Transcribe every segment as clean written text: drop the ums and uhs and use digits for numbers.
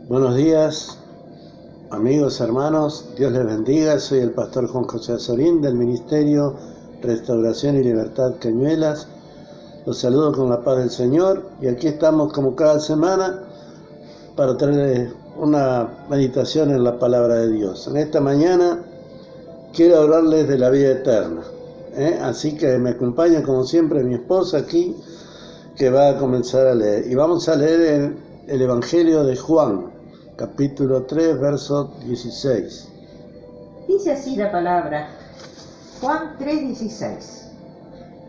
Buenos días, amigos, hermanos, Dios les bendiga. Soy el pastor Juan José Azorín del Ministerio Restauración y Libertad Cañuelas. Los saludo con la paz del Señor y aquí estamos como cada semana para traerles una meditación en la palabra de Dios. En esta mañana quiero hablarles de la vida eterna, así que me acompaña como siempre mi esposa aquí, que va a comenzar a leer. Y vamos a leer el Evangelio de Juan, capítulo 3, verso 16. Dice así la palabra, Juan 3:16.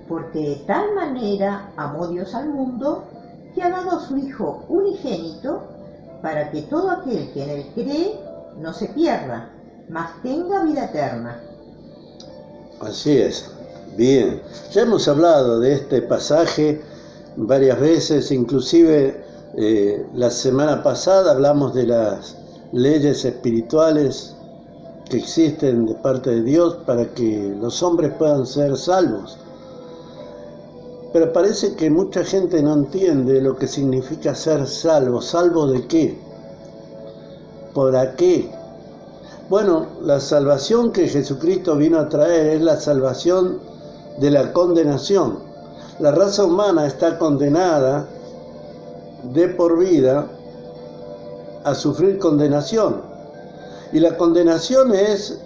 Porque de tal manera amó Dios al mundo, que ha dado a su Hijo unigénito, para que todo aquel que en él cree no se pierda, mas tenga vida eterna. Así es. Bien, ya hemos hablado de este pasaje varias veces, inclusive la semana pasada hablamos de las leyes espirituales que existen de parte de Dios para que los hombres puedan ser salvos. Pero parece que mucha gente no entiende lo que significa ser salvo. ¿Salvo de qué? ¿Para qué? Bueno, la salvación que Jesucristo vino a traer es la salvación de la condenación. La raza humana está condenada de por vida a sufrir condenación. Y la condenación es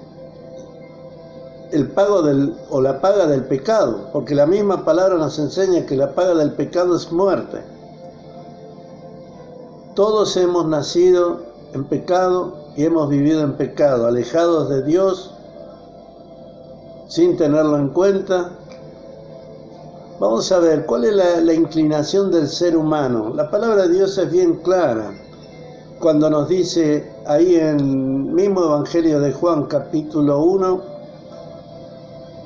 el pago la paga del pecado, porque la misma palabra nos enseña que la paga del pecado es muerte. Todos hemos nacido en pecado y hemos vivido en pecado, alejados de Dios, sin tenerlo en cuenta. Vamos a ver, ¿cuál es la inclinación del ser humano? La palabra de Dios es bien clara cuando nos dice ahí en el mismo Evangelio de Juan, capítulo 1,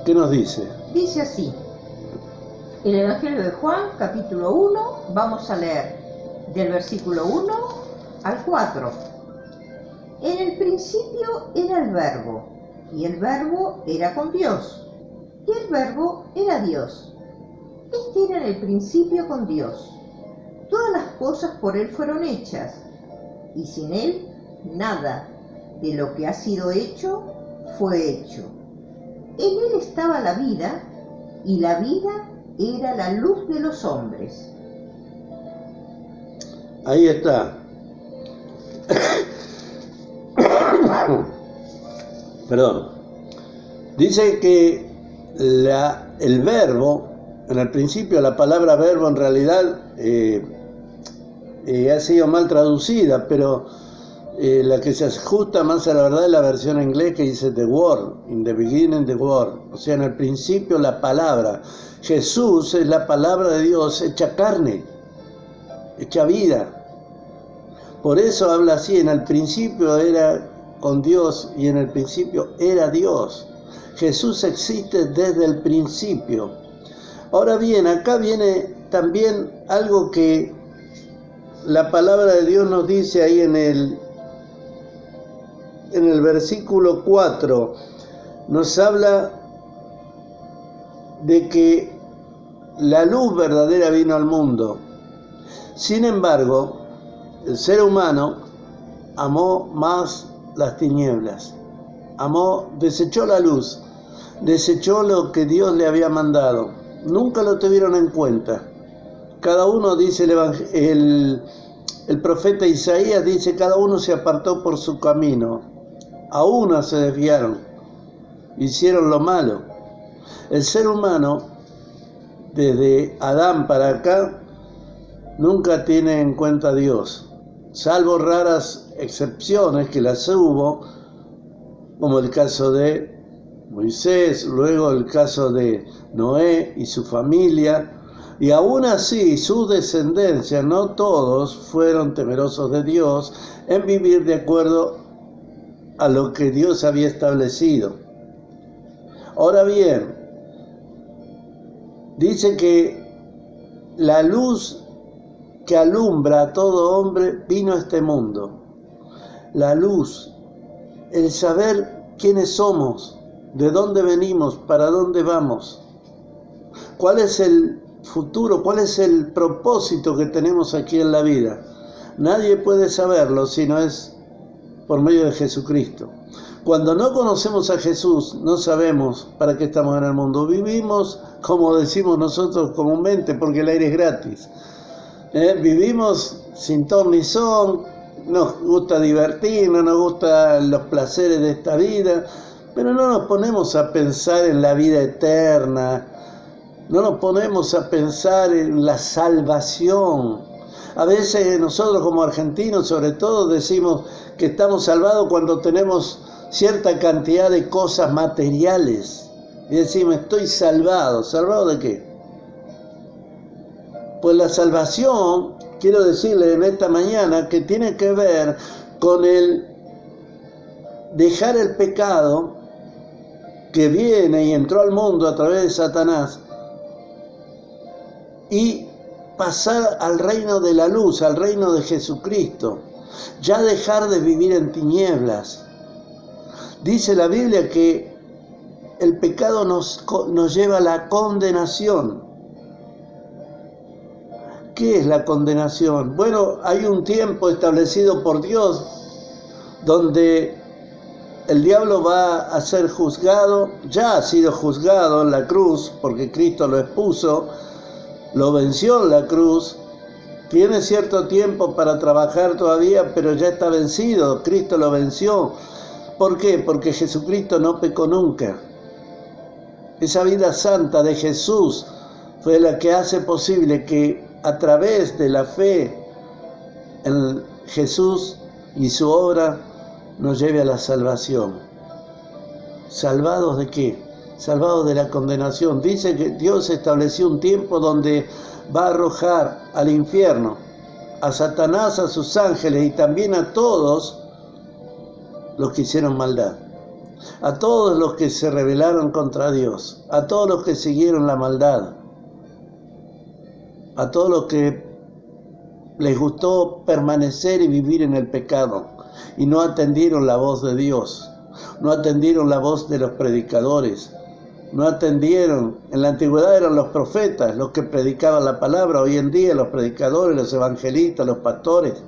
¿qué nos dice? Dice así, el Evangelio de Juan, capítulo 1, vamos a leer del versículo 1 al 4. En el principio era el Verbo, y el Verbo era con Dios, y el Verbo era Dios. Este era en el principio con Dios. Todas las cosas por Él fueron hechas, y sin Él nada de lo que ha sido hecho fue hecho. En Él estaba la vida, y la vida era la luz de los hombres. Ahí está. Perdón. Dice que el verbo, en el principio la palabra verbo en realidad ha sido mal traducida, pero la que se ajusta más a la verdad es la versión en inglés que dice the word, in the beginning the word, o sea, en el principio la palabra. Jesús es la palabra de Dios hecha carne, hecha vida. Por eso habla así, en el principio era con Dios y en el principio era Dios. Jesús existe desde el principio. Ahora bien, acá viene también algo que la palabra de Dios nos dice ahí en el versículo 4. Nos habla de que la luz verdadera vino al mundo. Sin embargo, el ser humano amó más las tinieblas, desechó la luz, desechó lo que Dios le había mandado, nunca lo tuvieron en cuenta. Cada uno, dice el profeta Isaías, dice, cada uno se apartó por su camino, a uno se desviaron, hicieron lo malo. El ser humano, desde Adán para acá, nunca tiene en cuenta a Dios, salvo raras excepciones que las hubo, como el caso de Moisés, luego el caso de Noé y su familia, y aún así su descendencia, no todos fueron temerosos de Dios en vivir de acuerdo a lo que Dios había establecido. Ahora bien, dice que la luz que alumbra a todo hombre vino a este mundo. La luz, el saber quiénes somos, de dónde venimos, para dónde vamos, cuál es el futuro, cuál es el propósito que tenemos aquí en la vida. Nadie puede saberlo si no es por medio de Jesucristo. Cuando no conocemos a Jesús, no sabemos para qué estamos en el mundo. Vivimos, como decimos nosotros comúnmente, porque el aire es gratis. Vivimos sin ton ni son, nos gusta divertirnos, nos gustan los placeres de esta vida, pero no nos ponemos a pensar en la vida eterna, no nos ponemos a pensar en la salvación. A veces nosotros como argentinos sobre todo decimos que estamos salvados cuando tenemos cierta cantidad de cosas materiales. Y decimos, estoy salvado. ¿Salvado de qué? Pues la salvación, quiero decirle en esta mañana, que tiene que ver con el dejar el pecado que viene y entró al mundo a través de Satanás y pasar al reino de la luz, al reino de Jesucristo. Ya dejar de vivir en tinieblas. Dice la Biblia que el pecado nos lleva a la condenación. ¿Qué es la condenación? Bueno, hay un tiempo establecido por Dios donde el diablo va a ser juzgado, ya ha sido juzgado en la cruz, porque Cristo lo expuso, lo venció en la cruz. Tiene cierto tiempo para trabajar todavía, pero ya está vencido. Cristo lo venció. ¿Por qué? Porque Jesucristo no pecó nunca. Esa vida santa de Jesús fue la que hace posible que a través de la fe en Jesús y su obra nos lleve a la salvación. ¿Salvados de qué? Salvados de la condenación. Dice que Dios estableció un tiempo donde va a arrojar al infierno a Satanás, a sus ángeles y también a todos los que hicieron maldad, a todos los que se rebelaron contra Dios, a todos los que siguieron la maldad, a todos los que les gustó permanecer y vivir en el pecado y no atendieron la voz de Dios, no atendieron la voz de los predicadores, no atendieron. En la antigüedad eran los profetas los que predicaban la palabra. Hoy en día los predicadores, los evangelistas, los pastores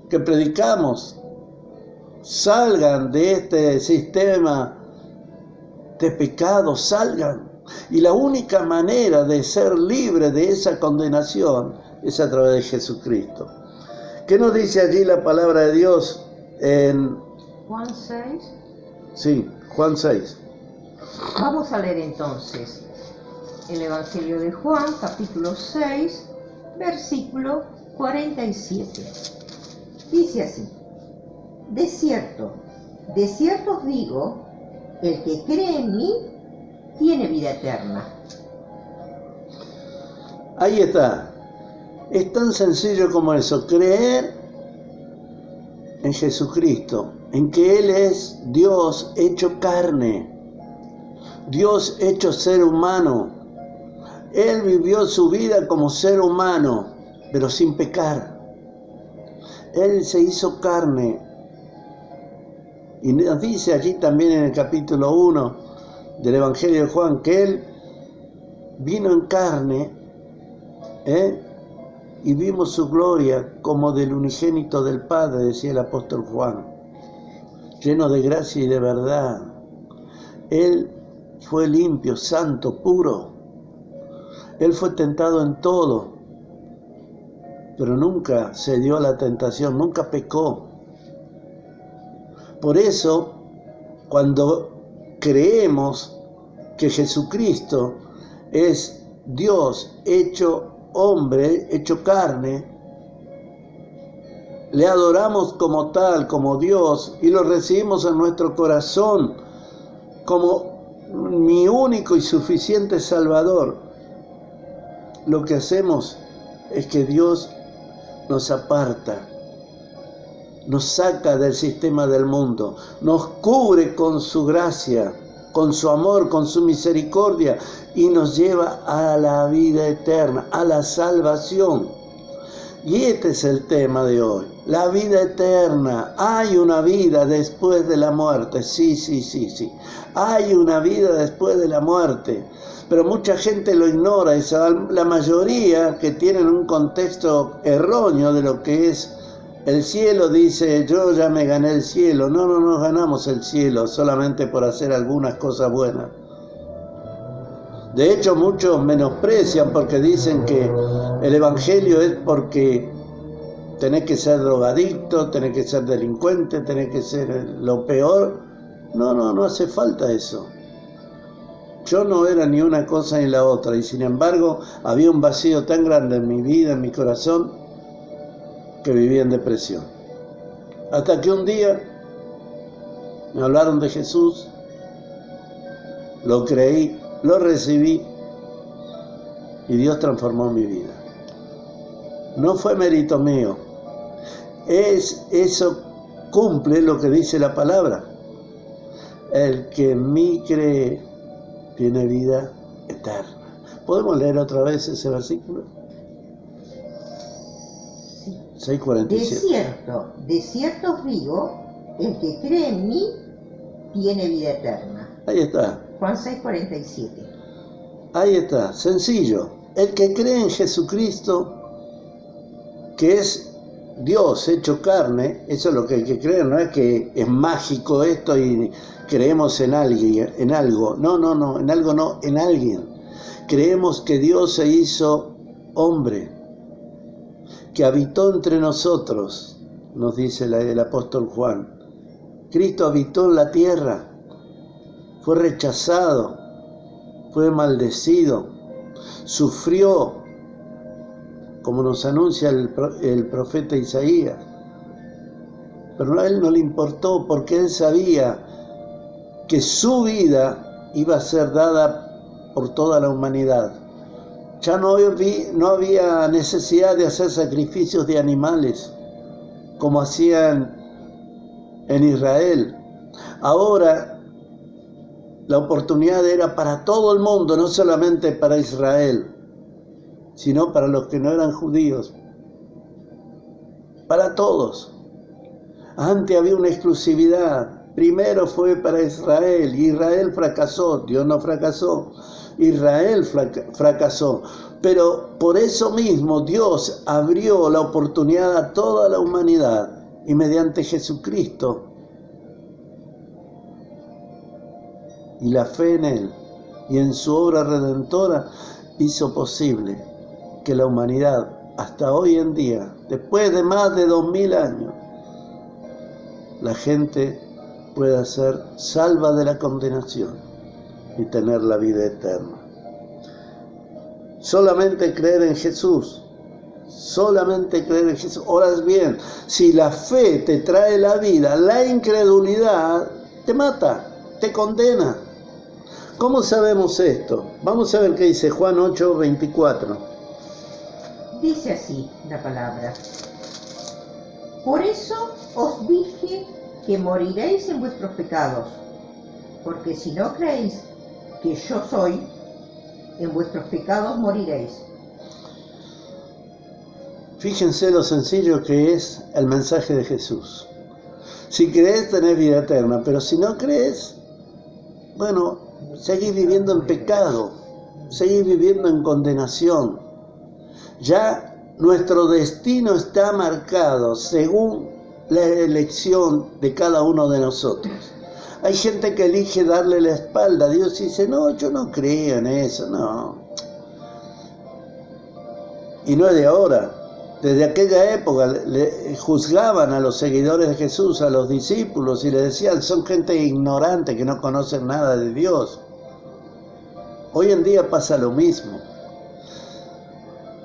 que predicamos, salgan de este sistema de pecado, salgan. Y la única manera de ser libre de esa condenación es a través de Jesucristo. ¿Qué nos dice allí la palabra de Dios en Juan 6? Sí, Juan 6. Vamos a leer entonces el Evangelio de Juan, capítulo 6, versículo 47. Dice así: de cierto os digo, el que cree en mí tiene vida eterna. Ahí está. Es tan sencillo como eso, creer en Jesucristo, en que Él es Dios hecho carne, Dios hecho ser humano. Él vivió su vida como ser humano, pero sin pecar. Él se hizo carne. Y nos dice allí también en el capítulo 1 del Evangelio de Juan que Él vino en carne, y vimos su gloria como del unigénito del Padre, decía el apóstol Juan, lleno de gracia y de verdad. Él fue limpio, santo, puro. Él fue tentado en todo, pero nunca cedió a la tentación, nunca pecó. Por eso, cuando creemos que Jesucristo es Dios hecho hombre, hecho carne, le adoramos como tal, como Dios, y lo recibimos en nuestro corazón como mi único y suficiente Salvador. Lo que hacemos es que Dios nos aparta, nos saca del sistema del mundo, nos cubre con su gracia, con su amor, con su misericordia, y nos lleva a la vida eterna, a la salvación. Y este es el tema de hoy, la vida eterna. Hay una vida después de la muerte, sí. Hay una vida después de la muerte, pero mucha gente lo ignora. La mayoría que tienen un contexto erróneo de lo que es El cielo dice, yo ya me gané el cielo. No, no nos ganamos el cielo solamente por hacer algunas cosas buenas. De hecho, muchos menosprecian porque dicen que el evangelio es porque tenés que ser drogadicto, tenés que ser delincuente, tenés que ser lo peor. No, no, no hace falta eso. Yo no era ni una cosa ni la otra, y sin embargo había un vacío tan grande en mi vida, en mi corazón, que vivía en depresión. Hasta que un día me hablaron de Jesús, lo creí, lo recibí, y Dios transformó mi vida. No fue mérito mío. Eso cumple lo que dice la palabra. El que en mí cree tiene vida eterna. ¿Podemos leer otra vez ese versículo? 6:47. De cierto os digo, el que cree en mí tiene vida eterna. Ahí está. Juan 6:47. Ahí está, sencillo. El que cree en Jesucristo, que es Dios hecho carne, eso es lo que hay que creer, no es que es mágico esto y creemos en alguien, en algo. No, no, no, en algo no, en alguien. Creemos que Dios se hizo hombre, que habitó entre nosotros, nos dice el apóstol Juan. Cristo habitó en la tierra, fue rechazado, fue maldecido, sufrió, como nos anuncia el profeta Isaías. Pero a él no le importó porque él sabía que su vida iba a ser dada por toda la humanidad. Ya no había necesidad de hacer sacrificios de animales como hacían en Israel. Ahora la oportunidad era para todo el mundo, no solamente para Israel, sino para los que no eran judíos, para todos. Antes había una exclusividad. Primero fue para Israel, y Israel fracasó. Dios no fracasó, Israel fracasó. Pero por eso mismo Dios abrió la oportunidad a toda la humanidad, y mediante Jesucristo y la fe en Él y en su obra redentora hizo posible que la humanidad hasta hoy en día, después de más de 2000 años, la gente pueda ser salva de la condenación y tener la vida eterna. Solamente creer en Jesús. Solamente creer en Jesús. Ahora bien, si la fe te trae la vida, la incredulidad te mata, te condena. ¿Cómo sabemos esto? Vamos a ver qué dice Juan 8:24. Dice así la palabra: por eso os dije que moriréis en vuestros pecados, porque si no creéis que yo soy, en vuestros pecados moriréis. Fíjense lo sencillo que es el mensaje de Jesús. Si crees, tenés vida eterna, pero si no crees, bueno, seguís viviendo en pecado, seguís viviendo en condenación. Ya nuestro destino está marcado según la elección de cada uno de nosotros. Hay gente que elige darle la espalda a Dios y dice, no, yo no creo en eso, no. Y no es de ahora. Desde aquella época le juzgaban a los seguidores de Jesús, a los discípulos, y le decían, son gente ignorante que no conocen nada de Dios. Hoy en día pasa lo mismo.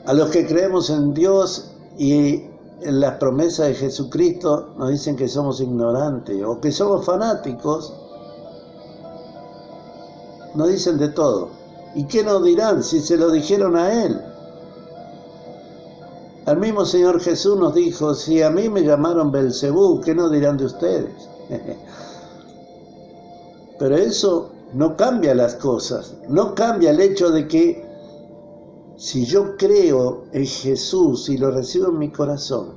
A los que creemos en Dios y en las promesas de Jesucristo nos dicen que somos ignorantes o que somos fanáticos. Nos dicen de todo. ¿Y qué nos dirán si se lo dijeron a Él? El mismo Señor Jesús nos dijo, si a mí me llamaron Belcebú, ¿qué nos dirán de ustedes? Pero eso no cambia las cosas, no cambia el hecho de que si yo creo en Jesús y lo recibo en mi corazón,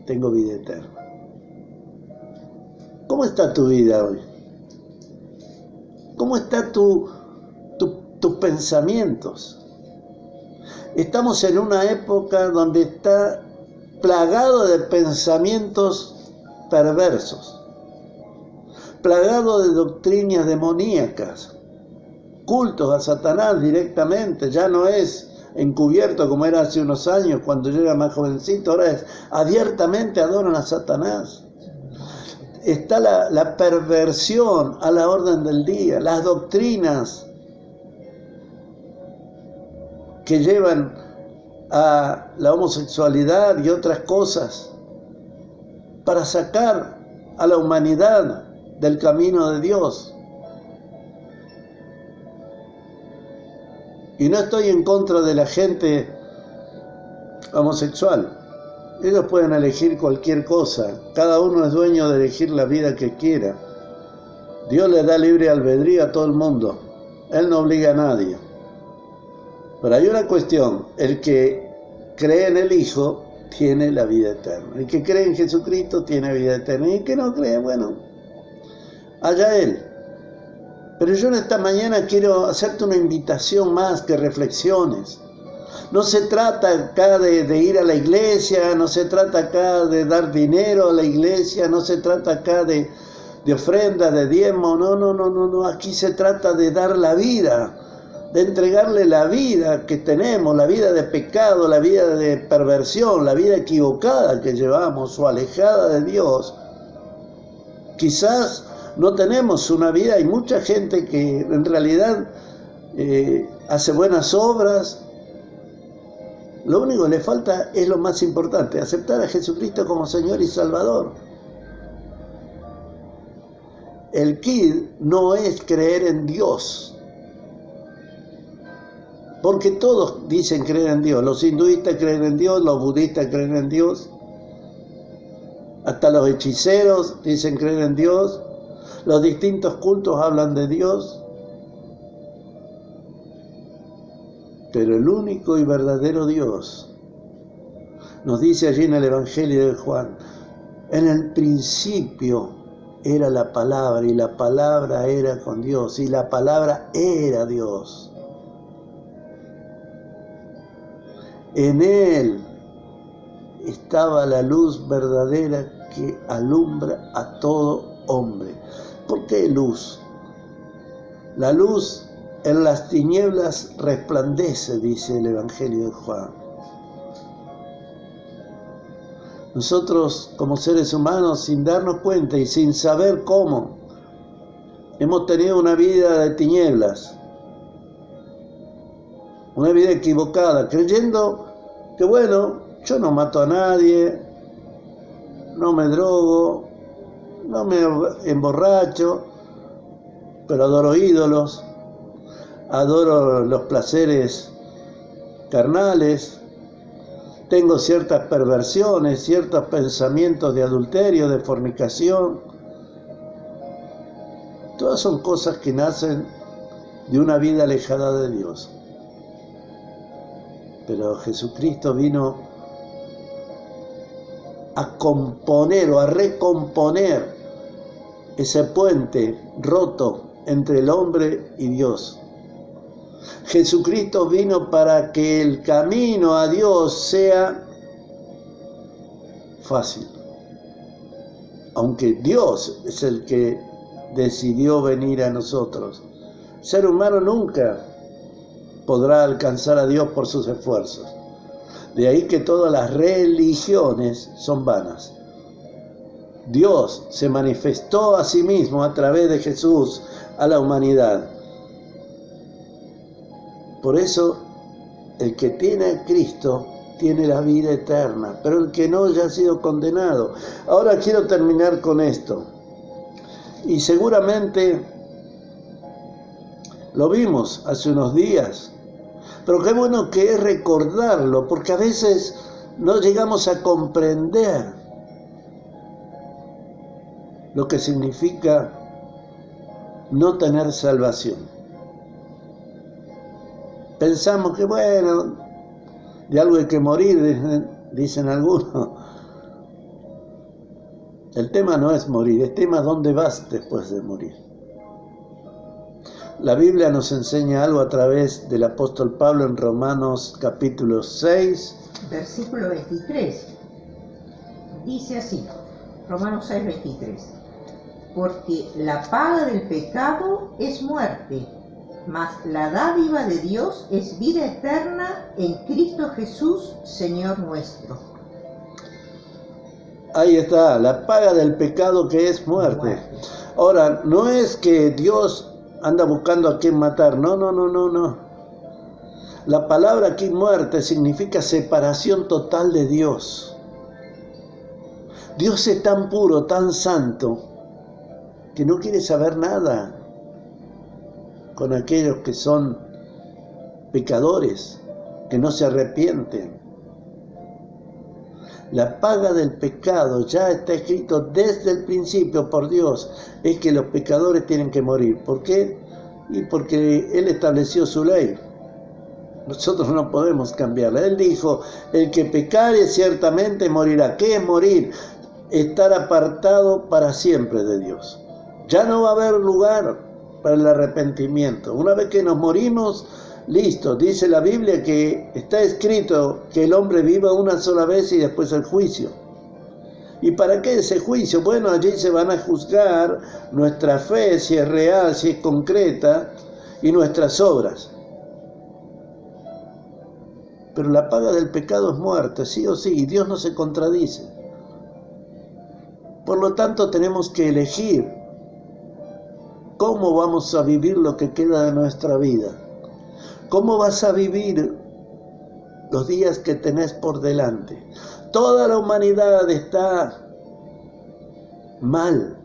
tengo vida eterna. ¿Cómo está tu vida hoy? ¿Cómo están tus pensamientos? Estamos en una época donde está plagado de pensamientos perversos, plagado de doctrinas demoníacas, cultos a Satanás directamente. Ya no es encubierto como era hace unos años cuando yo era más jovencito, ahora es abiertamente adoran a Satanás. Está la perversión a la orden del día, las doctrinas que llevan a la homosexualidad y otras cosas para sacar a la humanidad del camino de Dios. Y no estoy en contra de la gente homosexual. Ellos pueden elegir cualquier cosa. Cada uno es dueño de elegir la vida que quiera. Dios le da libre albedrío a todo el mundo. Él no obliga a nadie. Pero hay una cuestión. El que cree en el Hijo tiene la vida eterna. El que cree en Jesucristo tiene vida eterna. Y el que no cree, bueno, allá él. Pero yo en esta mañana quiero hacerte una invitación más, que reflexiones. No se trata acá de ir a la iglesia, no se trata acá de dar dinero a la iglesia, no se trata acá de ofrenda, de diezmo, no. Aquí se trata de dar la vida, de entregarle la vida que tenemos, la vida de pecado, la vida de perversión, la vida equivocada que llevamos o alejada de Dios. Quizás no tenemos una vida, hay mucha gente que en realidad hace buenas obras. Lo único que le falta es lo más importante, aceptar a Jesucristo como Señor y Salvador. El quid no es creer en Dios, porque todos dicen creer en Dios. Los hinduistas creen en Dios, los budistas creen en Dios, hasta los hechiceros dicen creer en Dios, los distintos cultos hablan de Dios. Pero el único y verdadero Dios, nos dice allí en el Evangelio de Juan, en el principio era la palabra y la palabra era con Dios y la palabra era Dios. En Él estaba la luz verdadera que alumbra a todo hombre. ¿Por qué luz? La luz en las tinieblas resplandece, dice el Evangelio de Juan. Nosotros, como seres humanos, sin darnos cuenta y sin saber cómo, hemos tenido una vida de tinieblas, una vida equivocada, creyendo que, bueno, yo no mato a nadie, no me drogo, no me emborracho, pero adoro ídolos. Adoro los placeres carnales, tengo ciertas perversiones, ciertos pensamientos de adulterio, de fornicación. Todas son cosas que nacen de una vida alejada de Dios. Pero Jesucristo vino a componer o a recomponer ese puente roto entre el hombre y Dios. Jesucristo vino para que el camino a Dios sea fácil. Aunque Dios es el que decidió venir a nosotros. El ser humano nunca podrá alcanzar a Dios por sus esfuerzos. De ahí que todas las religiones son vanas. Dios se manifestó a sí mismo a través de Jesús a la humanidad. Por eso, el que tiene a Cristo tiene la vida eterna, pero el que no ya ha sido condenado. Ahora quiero terminar con esto. Y seguramente lo vimos hace unos días, pero qué bueno que es recordarlo, porque a veces no llegamos a comprender lo que significa no tener salvación. Pensamos que, bueno, de algo hay que morir, dicen algunos. El tema no es morir, el tema es dónde vas después de morir. La Biblia nos enseña algo a través del apóstol Pablo en Romanos capítulo 6. Versículo 23. Dice así, Romanos 6:23, porque la paga del pecado es muerte, mas la dádiva de Dios es vida eterna en Cristo Jesús, Señor nuestro. Ahí está, la paga del pecado que es muerte. Ahora, no es que Dios anda buscando a quien matar, no. La palabra aquí muerte significa separación total de Dios. Dios es tan puro, tan santo, que no quiere saber nada con aquellos que son pecadores, que no se arrepienten. La paga del pecado ya está escrito desde el principio por Dios, es que los pecadores tienen que morir. ¿Por qué? Y porque Él estableció su ley. Nosotros no podemos cambiarla. Él dijo, el que pecare ciertamente morirá. ¿Qué es morir? Estar apartado para siempre de Dios. Ya no va a haber lugar para el arrepentimiento. Una vez que nos morimos, listo. Dice la Biblia que está escrito que el hombre viva una sola vez y después el juicio. ¿Y para qué ese juicio? Bueno, allí se van a juzgar nuestra fe, si es real, si es concreta, y nuestras obras. Pero la paga del pecado es muerte, sí o sí, y Dios no se contradice. Por lo tanto, tenemos que elegir cómo vamos a vivir lo que queda de nuestra vida. ¿Cómo vas a vivir los días que tenés por delante? Toda la humanidad está mal,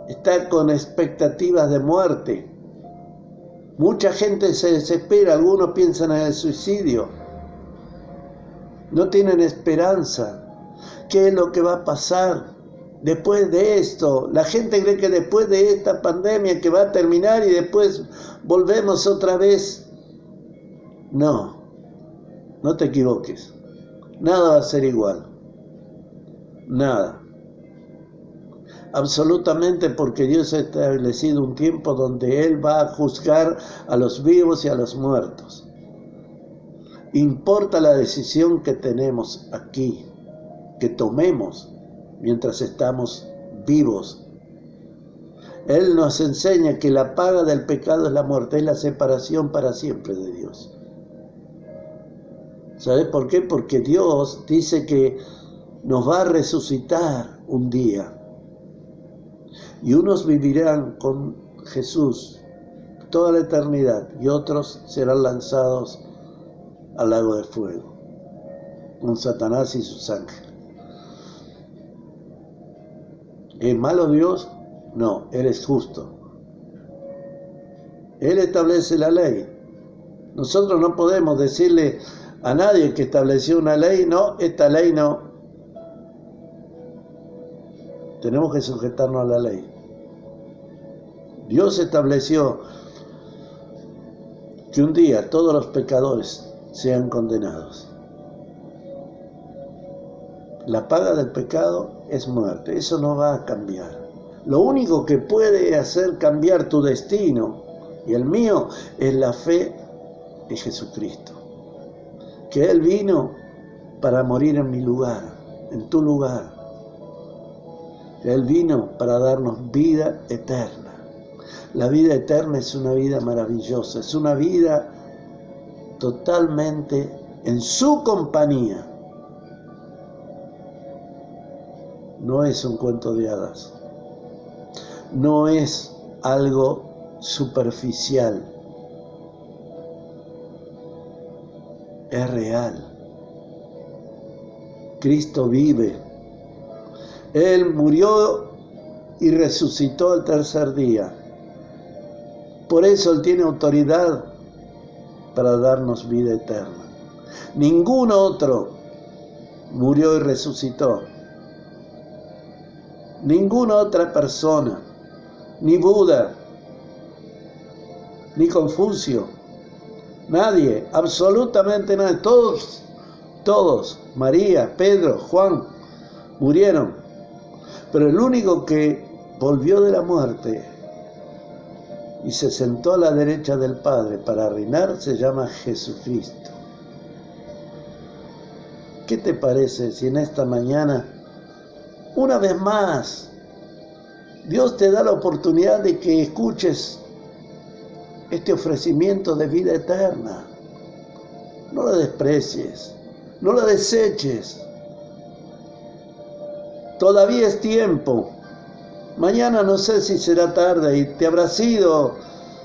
está con expectativas de muerte. Mucha gente se desespera, algunos piensan en el suicidio. No tienen esperanza. ¿Qué es lo que va a pasar después de esto? La gente cree que después de esta pandemia que va a terminar y después volvemos otra vez. No te equivoques. Nada va a ser igual. Nada. Absolutamente, porque Dios ha establecido un tiempo donde Él va a juzgar a los vivos y a los muertos. Importa la decisión que tenemos aquí, que tomemos mientras estamos vivos. Él nos enseña que la paga del pecado es la muerte, es la separación para siempre de Dios. ¿Sabes por qué? Porque Dios dice que nos va a resucitar un día. Y unos vivirán con Jesús toda la eternidad y otros serán lanzados al lago de fuego con Satanás y sus ángeles. ¿Es malo Dios? No, Él es justo. Él establece la ley. Nosotros no podemos decirle a nadie que estableció una ley, no, esta ley no. Tenemos que sujetarnos a la ley. Dios estableció que un día todos los pecadores sean condenados. La paga del pecado es muerte, eso no va a cambiar. Lo único que puede hacer cambiar tu destino y el mío es la fe en Jesucristo. Que Él vino para morir en mi lugar, en tu lugar. Que Él vino para darnos vida eterna. La vida eterna es una vida maravillosa, es una vida totalmente en su compañía. No es un cuento de hadas, no es algo superficial, es real. Cristo vive, Él murió y resucitó al tercer día. Por eso Él tiene autoridad para darnos vida eterna. Ningún otro murió y resucitó. Ninguna otra persona, ni Buda, ni Confucio, nadie, absolutamente nadie, todos, María, Pedro, Juan, murieron. Pero el único que volvió de la muerte y se sentó a la derecha del Padre para reinar se llama Jesucristo. ¿Qué te parece si en esta mañana, una vez más, Dios te da la oportunidad de que escuches este ofrecimiento de vida eterna? No la desprecies, no la deseches. Todavía es tiempo. Mañana no sé si será tarde y te habrás ido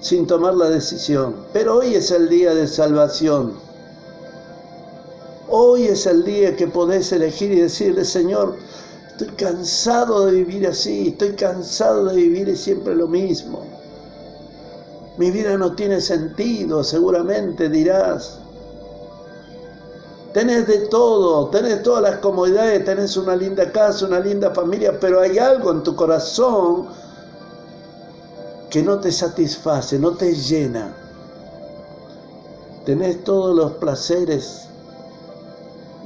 sin tomar la decisión, pero hoy es el día de salvación. Hoy es el día que podés elegir y decirle: Señor, estoy cansado de vivir así, estoy cansado de vivir siempre lo mismo. Mi vida no tiene sentido, seguramente dirás. Tenés de todo, tenés todas las comodidades, tenés una linda casa, una linda familia, pero hay algo en tu corazón que no te satisface, no te llena. Tenés todos los placeres.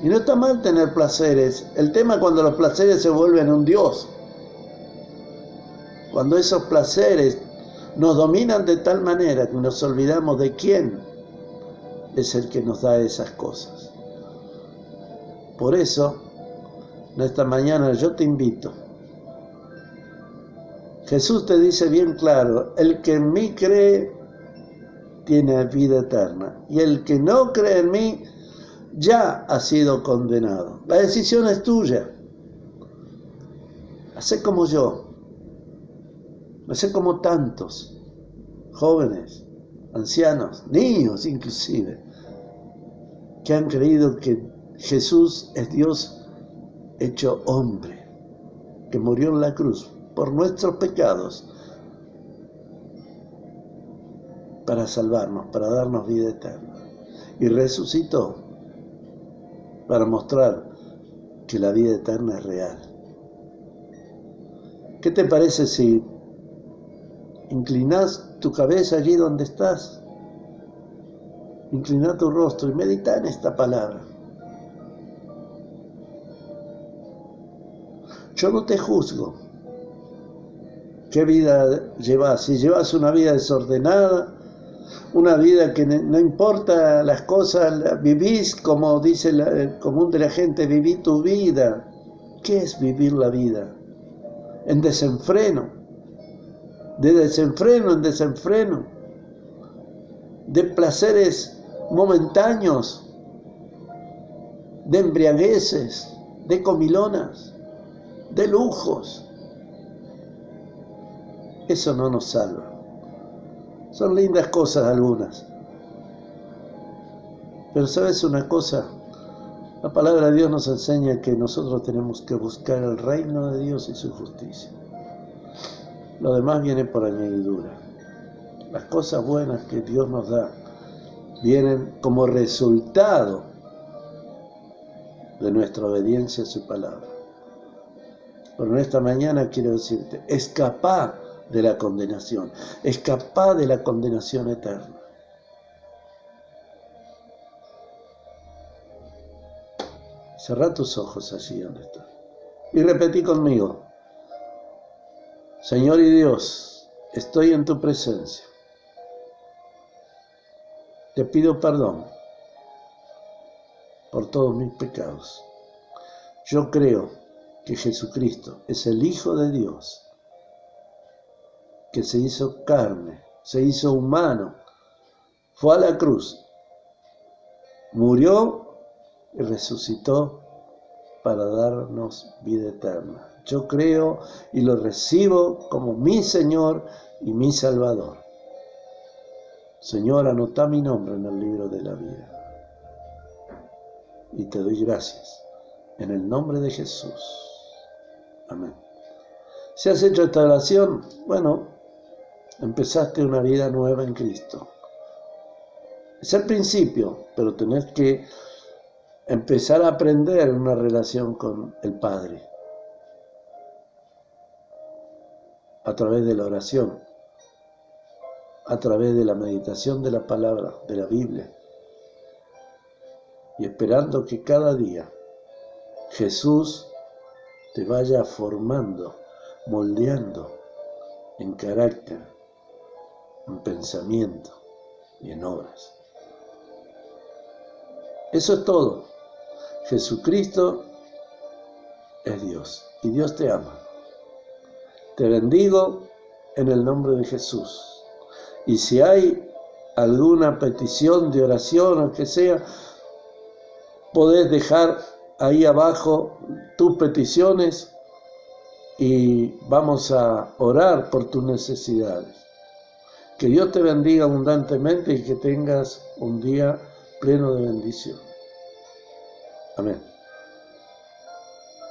Y no está mal tener placeres. El tema es cuando los placeres se vuelven un Dios. Cuando esos placeres nos dominan de tal manera que nos olvidamos de quién es el que nos da esas cosas. Por eso, en esta mañana yo te invito. Jesús te dice bien claro: el que en mí cree tiene vida eterna, y el que no cree en mí ya ha sido condenado. La decisión es tuya. Hacé como yo, hacé como tantos jóvenes, ancianos, niños inclusive, que han creído que Jesús es Dios hecho hombre, que murió en la cruz por nuestros pecados para salvarnos, para darnos vida eterna, y resucitó para mostrar que la vida eterna es real. ¿Qué te parece si inclinás tu cabeza allí donde estás? Inclina tu rostro y medita en esta palabra. Yo no te juzgo. ¿Qué vida llevas? Si llevas una vida desordenada, una vida que no importa las cosas, vivís como dice el común de la gente: viví tu vida. ¿Qué es vivir la vida? En desenfreno, de desenfreno en desenfreno, de placeres momentáneos, de embriagueces, de comilonas, de lujos. Eso no nos salva. Son lindas cosas algunas. Pero ¿sabes una cosa? La palabra de Dios nos enseña que nosotros tenemos que buscar el reino de Dios y su justicia. Lo demás viene por añadidura. Las cosas buenas que Dios nos da vienen como resultado de nuestra obediencia a su palabra. Pero en esta mañana quiero decirte: escapá de la condenación, escapá de la condenación eterna. Cerrá tus ojos allí donde estás y repetí conmigo: Señor y Dios, estoy en tu presencia. Te pido perdón por todos mis pecados. Yo creo que Jesucristo es el Hijo de Dios, que se hizo carne, se hizo humano, fue a la cruz, murió y resucitó para darnos vida eterna. Yo creo y lo recibo como mi Señor y mi Salvador. Señor, anota mi nombre en el libro de la vida. Y te doy gracias en el nombre de Jesús. Amén. Si has hecho esta oración, bueno, empezaste una vida nueva en Cristo. Es el principio, pero tenés que empezar a aprender una relación con el Padre a través de la oración, a través de la meditación de la palabra, de la Biblia, y esperando que cada día Jesús te vaya formando, moldeando en carácter, en pensamiento y en obras. Eso es todo. Jesucristo es Dios y Dios te ama. Te bendigo en el nombre de Jesús. Y si hay alguna petición de oración o que sea, podés dejar ahí abajo tus peticiones y vamos a orar por tus necesidades. Que Dios te bendiga abundantemente y que tengas un día pleno de bendición. Amén.